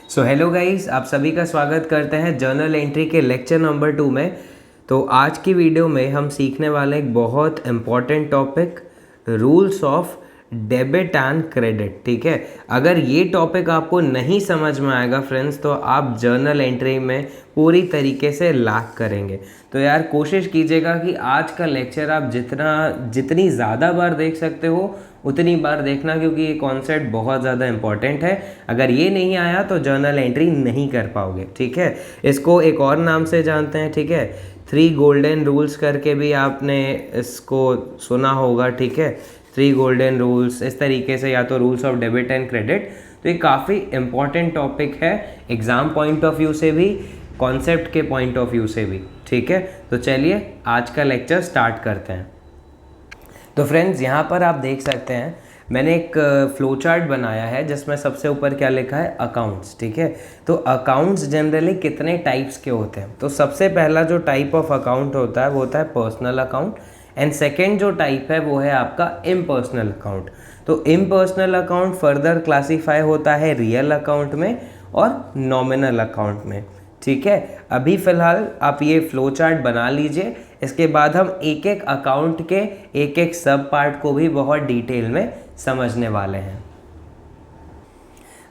So hello guys, आप सभी का स्वागत करते हैं जर्नल एंट्री के लेक्चर नंबर 2 में। तो आज की वीडियो में हम सीखने वाले एक बहुत important topic, rules of debit and credit. ठीक है, अगर ये टॉपिक आपको नहीं समझ में आएगा फ्रेंड्स, तो आप जर्नल एंट्री में पूरी तरीके से लैक करेंगे। तो यार कोशिश कीजिएगा कि आज का लेक्चर आप जितनी ज़्यादा बार देख सकते हो उतनी बार देखना, क्योंकि ये कॉन्सेप्ट बहुत ज़्यादा इंपॉर्टेंट है। अगर ये नहीं आया तो जर्नल एंट्री नहीं कर पाओगे। ठीक है, इसको एक और नाम से जानते हैं। ठीक है, 3 गोल्डन रूल्स करके भी आपने इसको सुना होगा। ठीक है, 3 गोल्डन रूल्स, इस तरीके से, या तो rules of debit and credit. तो ये काफ़ी इंपॉर्टेंट टॉपिक है एग्ज़ाम पॉइंट ऑफ व्यू से भी, कॉन्सेप्ट के पॉइंट ऑफ व्यू से भी। ठीक है, तो चलिए आज का लेक्चर स्टार्ट करते हैं। तो फ्रेंड्स, यहाँ पर आप देख सकते हैं मैंने एक फ्लो चार्ट बनाया है जिसमें सबसे ऊपर क्या लिखा है, अकाउंट्स। ठीक है, तो अकाउंट्स जनरली कितने टाइप्स के होते हैं। तो सबसे पहला जो टाइप ऑफ अकाउंट होता है वो होता है पर्सनल अकाउंट, एंड सेकेंड जो टाइप है वो है आपका इम्पर्सनल अकाउंट। तो इम्पर्सनल अकाउंट फर्दर क्लासीफाई होता है रियल अकाउंट में और नॉमिनल अकाउंट में। ठीक है, अभी फ़िलहाल आप ये फ्लो चार्ट बना लीजिए, इसके बाद हम एक एक अकाउंट के एक एक सब पार्ट को भी बहुत डिटेल में समझने वाले हैं।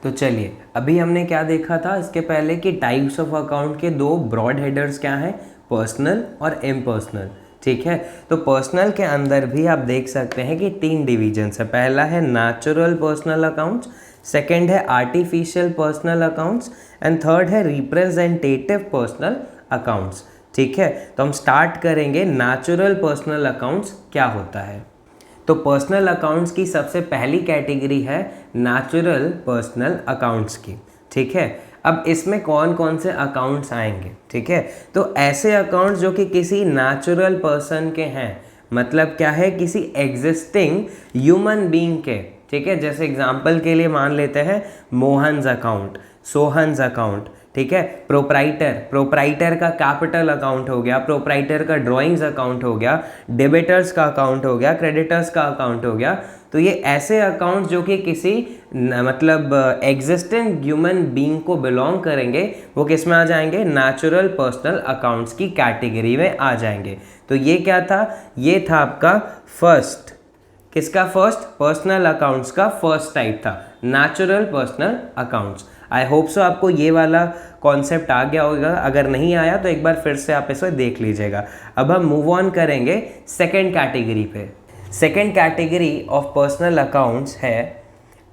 तो चलिए, अभी हमने क्या देखा था इसके पहले कि टाइप्स ऑफ अकाउंट के 2 ब्रॉड हेडर्स क्या हैं, पर्सनल और इम्पर्सनल। ठीक है, तो पर्सनल के अंदर भी आप देख सकते हैं कि 3 डिविजन्स है। पहला है नेचुरल पर्सनल अकाउंट्स, सेकेंड है artificial personal accounts, and third है रिप्रेजेंटेटिव पर्सनल अकाउंट्स। ठीक है, तो हम स्टार्ट करेंगे नेचुरल पर्सनल अकाउंट्स क्या होता है। तो पर्सनल अकाउंट्स की सबसे पहली कैटेगरी है नेचुरल पर्सनल अकाउंट्स की। ठीक है, अब इसमें कौन कौन से अकाउंट्स आएंगे। ठीक है, तो ऐसे अकाउंट्स जो कि किसी नेचुरल पर्सन के हैं, मतलब क्या है, किसी एग्जिस्टिंग ह्यूमन बीइंग के। ठीक है, जैसे एग्जांपल के लिए मान लेते हैं मोहन्स अकाउंट, सोहन्स अकाउंट। ठीक है, प्रोप्राइटर का कैपिटल अकाउंट हो गया, प्रोप्राइटर का ड्राइंग्स अकाउंट हो गया, डेबिटर्स का अकाउंट हो गया, क्रेडिटर्स का अकाउंट हो गया। तो ये ऐसे अकाउंट जो कि किसी मतलब एग्जिस्टिंग ह्यूमन बीइंग को बिलोंग करेंगे, वो किस में आ जाएंगे, नेचुरल पर्सनल अकाउंट्स की कैटेगरी में आ जाएंगे। तो ये क्या था, ये था आपका फर्स्ट, किसका फर्स्ट, पर्सनल अकाउंट्स का फर्स्ट टाइप था, natural personal accounts. I hope so आपको ये वाला कॉन्सेप्ट आ गया होगा, अगर नहीं आया तो एक बार फिर से आप इसे देख लीजिएगा। अब हम मूव ऑन करेंगे सेकेंड कैटेगरी पे। Second category of personal accounts है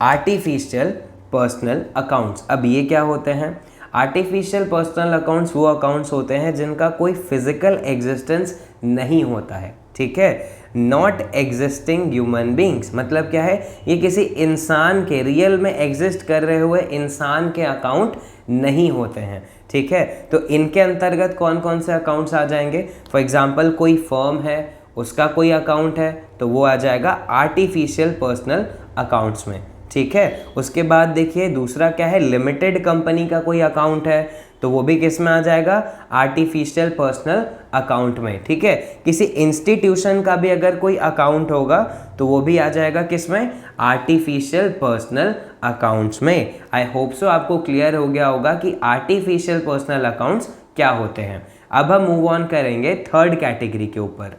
आर्टिफिशियल पर्सनल अकाउंट्स। अब ये क्या होते हैं, आर्टिफिशियल पर्सनल अकाउंट्स वो अकाउंट्स होते हैं जिनका कोई फिजिकल एग्जिस्टेंस नहीं होता है। ठीक है, नॉट एग्जिस्टिंग ह्यूमन बींग्स, मतलब क्या है, ये किसी इंसान के, रियल में एग्जिस्ट कर रहे हुए इंसान के अकाउंट नहीं होते हैं। ठीक है, तो इनके अंतर्गत कौन कौन से अकाउंट्स आ जाएंगे। फॉर एग्जांपल कोई फर्म है, उसका कोई अकाउंट है, तो वो आ जाएगा आर्टिफिशियल पर्सनल अकाउंट्स में। ठीक है, उसके बाद देखिए दूसरा क्या है, लिमिटेड कंपनी का कोई अकाउंट है, तो वो भी किस में आ जाएगा, आर्टिफिशियल पर्सनल अकाउंट में। ठीक है, किसी इंस्टीट्यूशन का भी अगर कोई अकाउंट होगा तो वो भी आ जाएगा किस में, आर्टिफिशियल पर्सनल अकाउंट्स में। आई होप सो आपको क्लियर हो गया होगा कि आर्टिफिशियल पर्सनल अकाउंट्स क्या होते हैं। अब हम मूव ऑन करेंगे थर्ड कैटेगरी के ऊपर।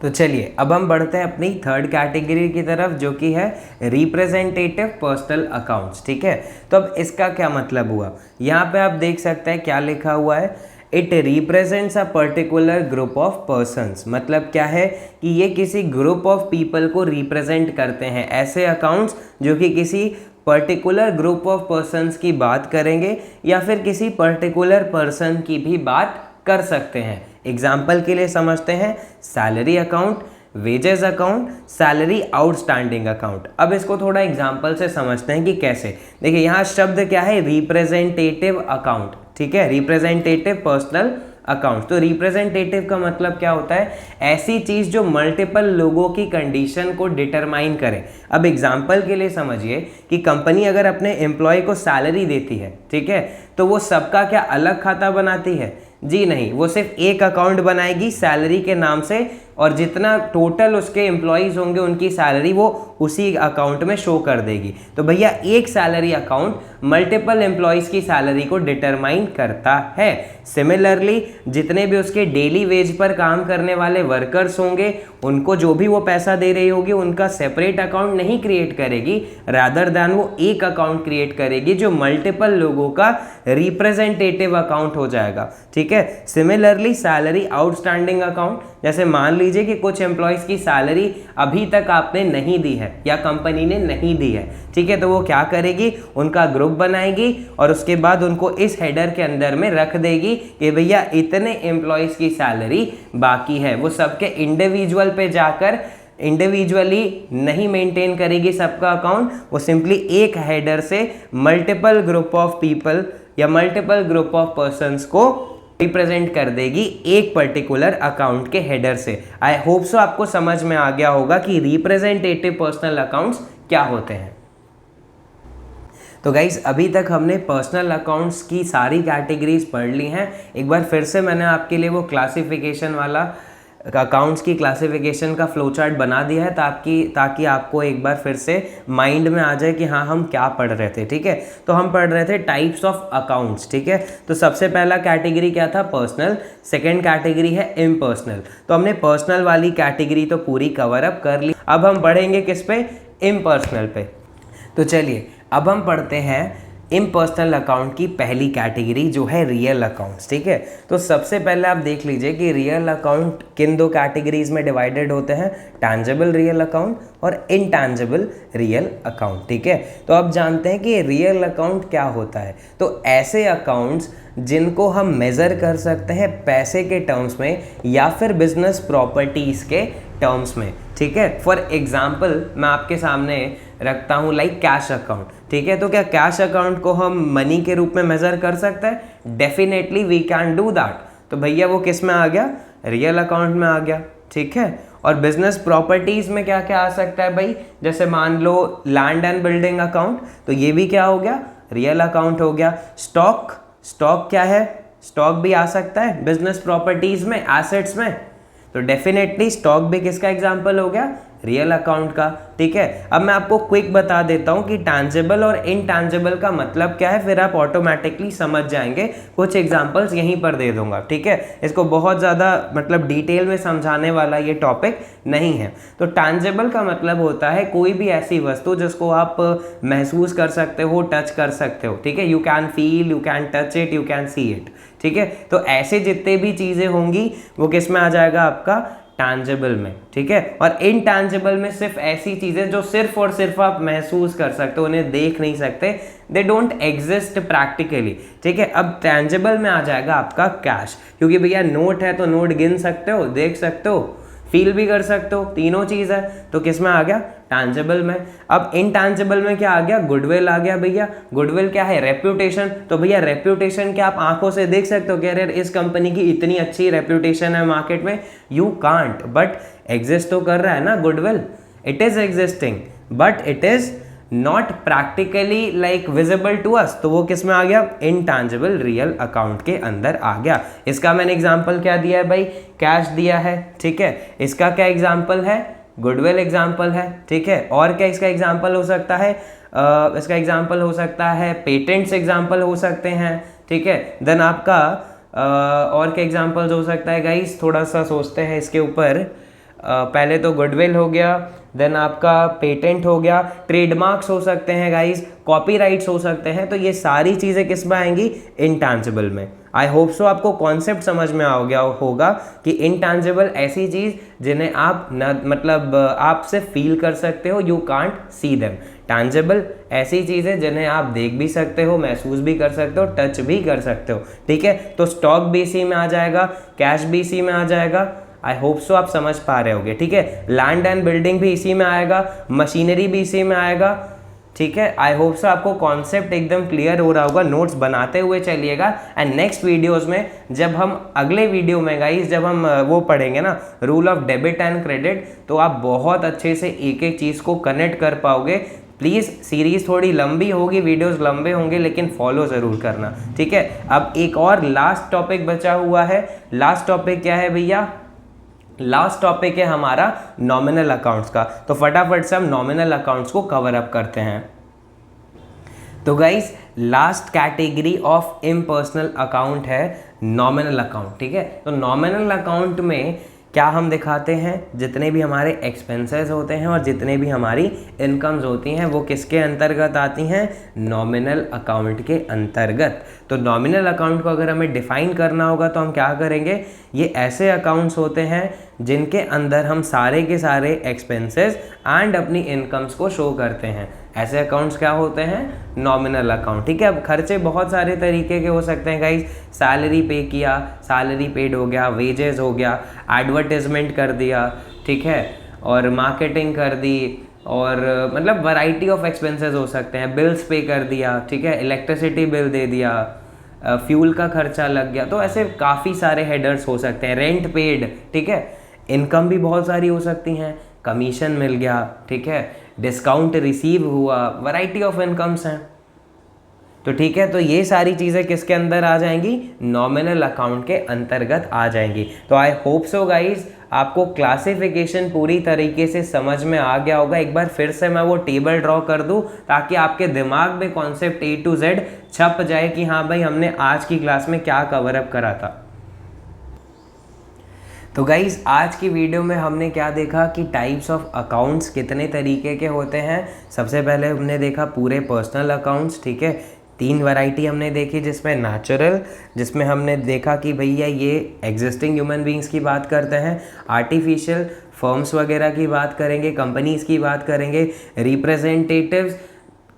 तो चलिए, अब हम बढ़ते हैं अपनी थर्ड कैटेगरी की तरफ, जो कि है रिप्रेजेंटेटिव पर्सनल अकाउंट्स। ठीक है, तो अब इसका क्या मतलब हुआ, यहाँ पे आप देख सकते हैं क्या लिखा हुआ है, it represents a particular group of persons. मतलब क्या है कि ये किसी ग्रुप ऑफ पीपल को रिप्रेजेंट करते हैं, ऐसे अकाउंट्स जो कि किसी पर्टिकुलर ग्रुप ऑफ पर्सन्स की बात करेंगे या फिर किसी पर्टिकुलर पर्सन की भी बात कर सकते हैं। एग्जाम्पल के लिए समझते हैं salary account, wages account, salary outstanding account. अब इसको थोड़ा एग्जाम्पल से समझते हैं कि कैसे। देखिए यहाँ शब्द क्या है, रिप्रेजेंटेटिव अकाउंट। ठीक है, रिप्रेजेंटेटिव पर्सनल अकाउंट। तो रिप्रेजेंटेटिव का मतलब क्या होता है, ऐसी चीज़ जो मल्टीपल लोगों की कंडीशन को डिटरमाइन करे। अब एग्जाम्पल के लिए समझिए कि कंपनी अगर अपने एम्प्लॉय को सैलरी देती है, ठीक है, तो वो सबका क्या अलग खाता बनाती है, जी नहीं, वो सिर्फ एक अकाउंट बनाएगी सैलरी के नाम से और जितना टोटल उसके एम्प्लॉयज़ होंगे उनकी सैलरी वो उसी अकाउंट में शो कर देगी। तो भैया एक सैलरी अकाउंट मल्टीपल एम्प्लॉयज़ की सैलरी को डिटरमाइन करता है। सिमिलरली जितने भी उसके डेली वेज पर काम करने वाले वर्कर्स होंगे उनको जो भी वो पैसा दे रही होगी उनका सेपरेट अकाउंट नहीं क्रिएट करेगी, रादर दैन वो एक अकाउंट क्रिएट करेगी जो मल्टीपल लोगों का रिप्रेजेंटेटिव अकाउंट हो जाएगा। ठीक है। सिमिलरली सैलरी आउटस्टैंडिंग अकाउंट, जैसे मान लीजिए कि कुछ एम्प्लॉयज़ की सैलरी अभी तक आपने नहीं दी है या कंपनी ने नहीं दी है, ठीक है, तो वो क्या करेगी, उनका ग्रुप बनाएगी और उसके बाद उनको इस हेडर के अंदर में रख देगी कि भैया इतने एम्प्लॉयज़ की सैलरी बाकी है। वो सबके इंडिविजुअल पे जाकर इंडिविजुअली नहीं मेंटेन करेगी सबका अकाउंट, वो सिंपली एक हेडर से मल्टीपल ग्रुप ऑफ पीपल या मल्टीपल ग्रुप ऑफ पर्सन्स को रिप्रेजेंट कर देगी एक पर्टिकुलर अकाउंट के हेडर से। आई होप सो आपको समझ में आ गया होगा कि रिप्रेजेंटेटिव पर्सनल अकाउंट्स क्या होते हैं। तो गाइज अभी तक हमने पर्सनल अकाउंट्स की सारी कैटेगरीज पढ़ ली हैं। एक बार फिर से मैंने आपके लिए वो क्लासिफिकेशन वाला अकाउंट्स की क्लासिफिकेशन का फ्लो चार्ट बना दिया है ताकि आपको एक बार फिर से माइंड में आ जाए कि हाँ हम क्या पढ़ रहे थे। ठीक है, तो हम पढ़ रहे थे टाइप्स ऑफ अकाउंट्स। ठीक है, तो सबसे पहला कैटेगरी क्या था, पर्सनल। सेकंड कैटेगरी है इम्पर्सनल। तो हमने पर्सनल वाली कैटेगरी तो पूरी कवर अप कर ली। अब हम पढ़ेंगे किस पे, इम्पर्सनल पे। तो चलिए अब हम पढ़ते हैं इम्पर्सनल अकाउंट की पहली कैटेगरी जो है रियल अकाउंट्स। ठीक है, तो सबसे पहले आप देख लीजिए कि रियल अकाउंट किन दो कैटेगरीज में डिवाइडेड होते हैं, टैंजिबल रियल अकाउंट और इनटैंजिबल रियल अकाउंट। ठीक है, तो अब जानते हैं कि रियल अकाउंट क्या होता है। तो ऐसे अकाउंट्स जिनको हम मेज़र कर सकते हैं पैसे के टर्म्स में या फिर बिजनेस प्रॉपर्टीज़ के टर्म्स में। ठीक है, फॉर एग्जाम्पल मैं आपके सामने रखता हूँ लाइक कैश अकाउंट। ठीक है, तो क्या कैश अकाउंट को हम मनी के रूप में मेज़र कर सकते हैं? Definitely we can do that. तो भैया वो किस में आ गया, रियल अकाउंट में आ गया। ठीक है, और बिजनेस प्रॉपर्टीज़ में क्या क्या आ सकता है भाई, जैसे मान लो लैंड एंड बिल्डिंग अकाउंट, तो ये भी क्या हो गया, रियल अकाउंट हो गया। स्टॉक क्या है, स्टॉक भी आ सकता है बिजनेस प्रॉपर्टीज़ में, एसेट्स में, तो डेफिनेटली स्टॉक भी किसका एग्जाम्पल हो गया, रियल अकाउंट का। ठीक है, अब मैं आपको क्विक बता देता हूं कि टैंजिबल और इनटैंजिबल का मतलब क्या है, फिर आप ऑटोमेटिकली समझ जाएंगे। कुछ एग्जांपल्स यहीं पर दे दूंगा। ठीक है, इसको बहुत ज़्यादा मतलब डिटेल में समझाने वाला ये टॉपिक नहीं है। तो टैंजिबल का मतलब होता है कोई भी ऐसी वस्तु जिसको आप महसूस कर सकते हो, टच कर सकते हो। ठीक है, you can feel, you can touch it, you can see it. ठीक है, तो ऐसे जितने भी चीज़ें होंगी वो किस में आ जाएगा, आपका टैंजिबल में। ठीक है, और इनटैंजिबल में सिर्फ ऐसी चीजें जो सिर्फ और सिर्फ आप महसूस कर सकते हो, उन्हें देख नहीं सकते, दे डोंट एग्जिस्ट प्रैक्टिकली। ठीक है, अब टैंजिबल में आ जाएगा आपका कैश, क्योंकि भैया नोट है तो नोट गिन सकते हो, देख सकते हो, फील भी कर सकते हो, तीनों चीज़ है, तो किस में आ गया, टैंजिबल में। अब इनटैंजिबल में क्या आ गया, गुडविल आ गया। भैया गुडविल क्या है, रेप्यूटेशन। तो भैया रेप्यूटेशन क्या आप आंखों से देख सकते हो कि यार इस कंपनी की इतनी अच्छी रेप्यूटेशन है मार्केट में, यू कांट, बट एग्जिस्ट तो कर रहा है ना goodwill, it is existing but it is not practically like visible to us, तो वो किस में आ गया, इनटैंजिबल रियल अकाउंट के अंदर आ गया। इसका मैंने एग्जांपल क्या दिया है भाई, कैश दिया है। ठीक है, इसका क्या एग्जांपल है, गुडविल एग्जांपल है। ठीक है, और क्या इसका एग्जांपल हो सकता है, इसका एग्जांपल हो सकता है पेटेंट्स एग्जांपल हो सकते हैं। ठीक है, देन आपका और क्या एग्जांपल्स हो सकता है गाइस, थोड़ा सा सोचते हैं इसके ऊपर। पहले तो गुडविल हो गया, देन आपका पेटेंट हो गया, ट्रेडमार्क्स हो सकते हैं गाइस, कॉपीराइट्स हो सकते हैं। तो ये सारी चीज़ें किस में आएंगी, इनटैंजिबल में। आई होप सो आपको कॉन्सेप्ट समझ में आ गया होगा कि इनटैंजिबल ऐसी चीज़ जिन्हें आप मतलब आप से फील कर सकते हो, you can't see them. Tangible ऐसी चीज़ें जिन्हें आप देख भी सकते हो, महसूस भी कर सकते हो, टच भी कर सकते हो। ठीक है, तो स्टॉक भी इसी में आ जाएगा, कैश भी इसी में आ जाएगा। आई होप सो आप समझ पा रहे होगे। ठीक है, लैंड एंड बिल्डिंग भी इसी में आएगा, मशीनरी भी इसी में आएगा। ठीक है, आई होप सो आपको कॉन्सेप्ट एकदम क्लियर हो रहा होगा। नोट्स बनाते हुए चलिएगा एंड नेक्स्ट वीडियोस में जब हम अगले वीडियो में गाइस जब हम वो पढ़ेंगे ना rule of debit and credit, तो आप बहुत अच्छे से एक एक चीज़ को कनेक्ट कर पाओगे। प्लीज़ सीरीज़ थोड़ी लंबी होगी, वीडियोस लंबे होंगे, लेकिन फॉलो ज़रूर करना। ठीक है, अब एक और लास्ट टॉपिक बचा हुआ है। लास्ट टॉपिक क्या है भैया, लास्ट टॉपिक है हमारा नॉमिनल अकाउंट्स का। तो फटाफट से हम नॉमिनल अकाउंट्स को कवर अप करते हैं। तो guys last category of impersonal account है नॉमिनल अकाउंट, ठीक है। तो नॉमिनल अकाउंट में क्या हम दिखाते हैं, जितने भी हमारे एक्सपेंसेस होते हैं और जितने भी हमारी इनकम्स होती हैं वो किसके अंतर्गत आती हैं, नॉमिनल अकाउंट के अंतर्गत। तो नॉमिनल अकाउंट को अगर हमें डिफाइन करना होगा तो हम क्या करेंगे, ये ऐसे अकाउंट्स होते हैं जिनके अंदर हम सारे के सारे एक्सपेंसेस एंड अपनी इनकम्स को शो करते हैं। ऐसे अकाउंट्स क्या होते हैं, नॉमिनल अकाउंट, ठीक है। अब खर्चे बहुत सारे तरीके के हो सकते हैं गाइस, सैलरी पे किया, सैलरी पेड हो गया, वेजेस हो गया, एडवर्टाइजमेंट कर दिया, ठीक है, और मार्केटिंग कर दी, और मतलब वैरायटी ऑफ एक्सपेंसेस हो सकते हैं, बिल्स पे कर दिया, ठीक है, इलेक्ट्रिसिटी बिल दे दिया, फ्यूल का खर्चा लग गया। तो ऐसे काफ़ी सारे हेडर्स हो सकते हैं, रेंट पेड, ठीक है। इनकम भी बहुत सारी हो सकती हैं, कमीशन मिल गया, ठीक है, डिस्काउंट रिसीव हुआ, वैरायटी ऑफ इनकम्स हैं। तो ठीक है, तो ये सारी चीज़ें किसके अंदर आ जाएंगी, नॉमिनल अकाउंट के अंतर्गत आ जाएंगी। तो आई होप सो गाइज आपको क्लासिफिकेशन पूरी तरीके से समझ में आ गया होगा। एक बार फिर से मैं वो टेबल ड्रॉ कर दूं ताकि आपके दिमाग में कॉन्सेप्ट A to Z छप जाए कि हाँ भाई हमने आज की क्लास में क्या कवर अप करा था। तो गाइज़ आज की वीडियो में हमने क्या देखा कि टाइप्स ऑफ अकाउंट्स कितने तरीके के होते हैं। सबसे पहले हमने देखा पूरे पर्सनल अकाउंट्स, ठीक है। 3 वैरायटी हमने देखी, जिसमें नेचुरल, जिसमें हमने देखा कि भैया ये एग्जिस्टिंग ह्यूमन बींग्स की बात करते हैं, आर्टिफिशियल फर्म्स वगैरह की बात करेंगे, कंपनीज़ की बात करेंगे, रिप्रेजेंटेटिव्स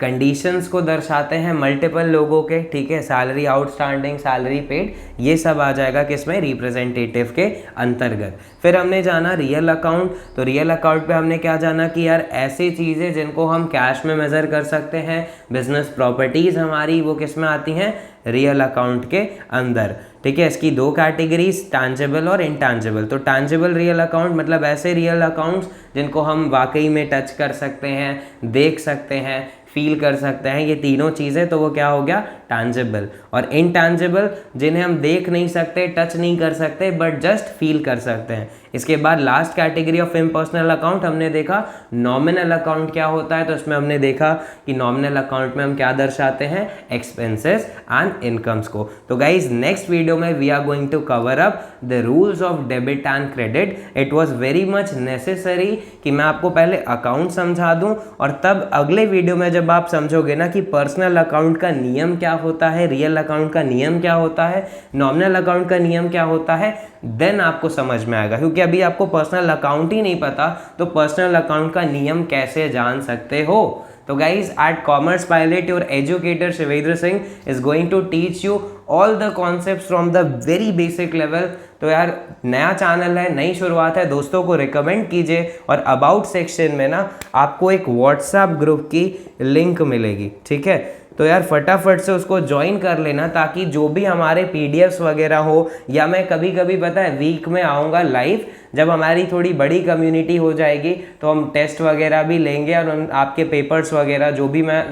कंडीशंस को दर्शाते हैं मल्टीपल लोगों के, ठीक है, सैलरी आउटस्टैंडिंग, सैलरी पेड, ये सब आ जाएगा किसमें, रिप्रेजेंटेटिव के अंतर्गत। फिर हमने जाना रियल अकाउंट। तो रियल अकाउंट पे हमने क्या जाना कि यार ऐसी चीज़ें जिनको हम कैश में मेज़र कर सकते हैं, बिजनेस प्रॉपर्टीज़ हमारी, वो किस में आती हैं, रियल अकाउंट के अंदर, ठीक है। इसकी 2 कैटेगरीज, टैंजिबल और इनटैंजिबल। तो टैंजिबल रियल अकाउंट मतलब ऐसे रियल अकाउंट्स जिनको हम वाकई में टच कर सकते हैं, देख सकते हैं, फील कर सकते हैं, ये तीनों चीज़ें, तो वो क्या हो गया, टैंजिबल। और इनटैंजिबल जिन्हें हम देख नहीं सकते, टच नहीं कर सकते, बट जस्ट फील कर सकते हैं। इसके बाद last category of impersonal account हमने देखा नॉमिनल अकाउंट क्या होता है। तो इसमें हमने देखा कि नॉमिनल अकाउंट में हम क्या दर्शाते हैं, एक्सपेंसेस एंड इनकम्स को। तो गाइज नेक्स्ट वीडियो में we are going to cover up the rules of debit and credit. It was very much necessary कि मैं आपको पहले अकाउंट समझा दूं, और तब अगले वीडियो में जब आप समझोगे ना कि पर्सनल अकाउंट का नियम क्या होता है, रियल अकाउंट का नियम क्या होता है, नॉमिनल अकाउंट का नियम क्या होता है, देन आपको समझ में आएगा। क्योंकि अभी आपको पर्सनल अकाउंट ही नहीं पता तो पर्सनल अकाउंट का नियम कैसे जान सकते हो। तो guys at commerce pilot your educator Shivendra Singh is going to teach you all the concepts from the very basic level. तो यार नया चैनल है, नई शुरुआत है, दोस्तों को रिकमेंड कीजिए। और अबाउट सेक्शन में ना आपको एक व्हाट्सएप ग्रुप की लिंक मिलेगी, ठीक है। तो यार फटाफट से उसको ज्वाइन कर लेना ताकि जो भी हमारे पीडीएफ्स वगैरह हो, या मैं कभी कभी पता है वीक में आऊँगा लाइव, जब हमारी थोड़ी बड़ी कम्युनिटी हो जाएगी तो हम टेस्ट वगैरह भी लेंगे और आपके पेपर्स वगैरह जो भी मैं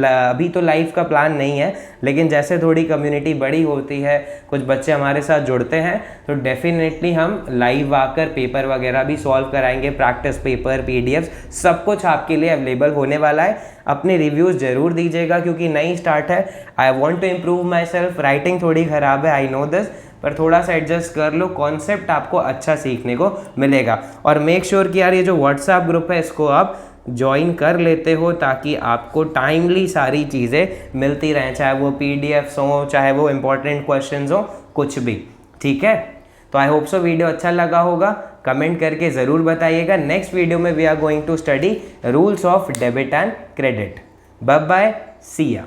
अभी तो लाइव का प्लान नहीं है, लेकिन जैसे थोड़ी कम्युनिटी बड़ी होती है, कुछ बच्चे हमारे साथ जुड़ते हैं, तो डेफिनेटली हम लाइव आकर पेपर वगैरह भी सॉल्व कराएंगे, प्रैक्टिस पेपर, पीडीएफ्स, सब कुछ आपके लिए अवेलेबल होने वाला है। अपने रिव्यूज़ ज़रूर दीजिएगा क्योंकि नई स्टार्ट है। I want to improve myself. Writing थोड़ी ख़राब है, आई नो दिस, पर थोड़ा सा एडजस्ट कर लो, कॉन्सेप्ट आपको अच्छा सीखने को मिलेगा। और मेक श्योर कि यार ये जो व्हाट्सएप ग्रुप है इसको आप ज्वाइन कर लेते हो ताकि आपको टाइमली सारी चीज़ें मिलती रहें, चाहे वो पीडीएफ्स हो, चाहे वो इंपॉर्टेंट क्वेश्चंस हो, कुछ भी, ठीक है। तो आई होप सो वीडियो अच्छा लगा होगा, कमेंट करके ज़रूर बताइएगा। नेक्स्ट वीडियो में we are going to study rules of debit and credit. Bye bye, see या।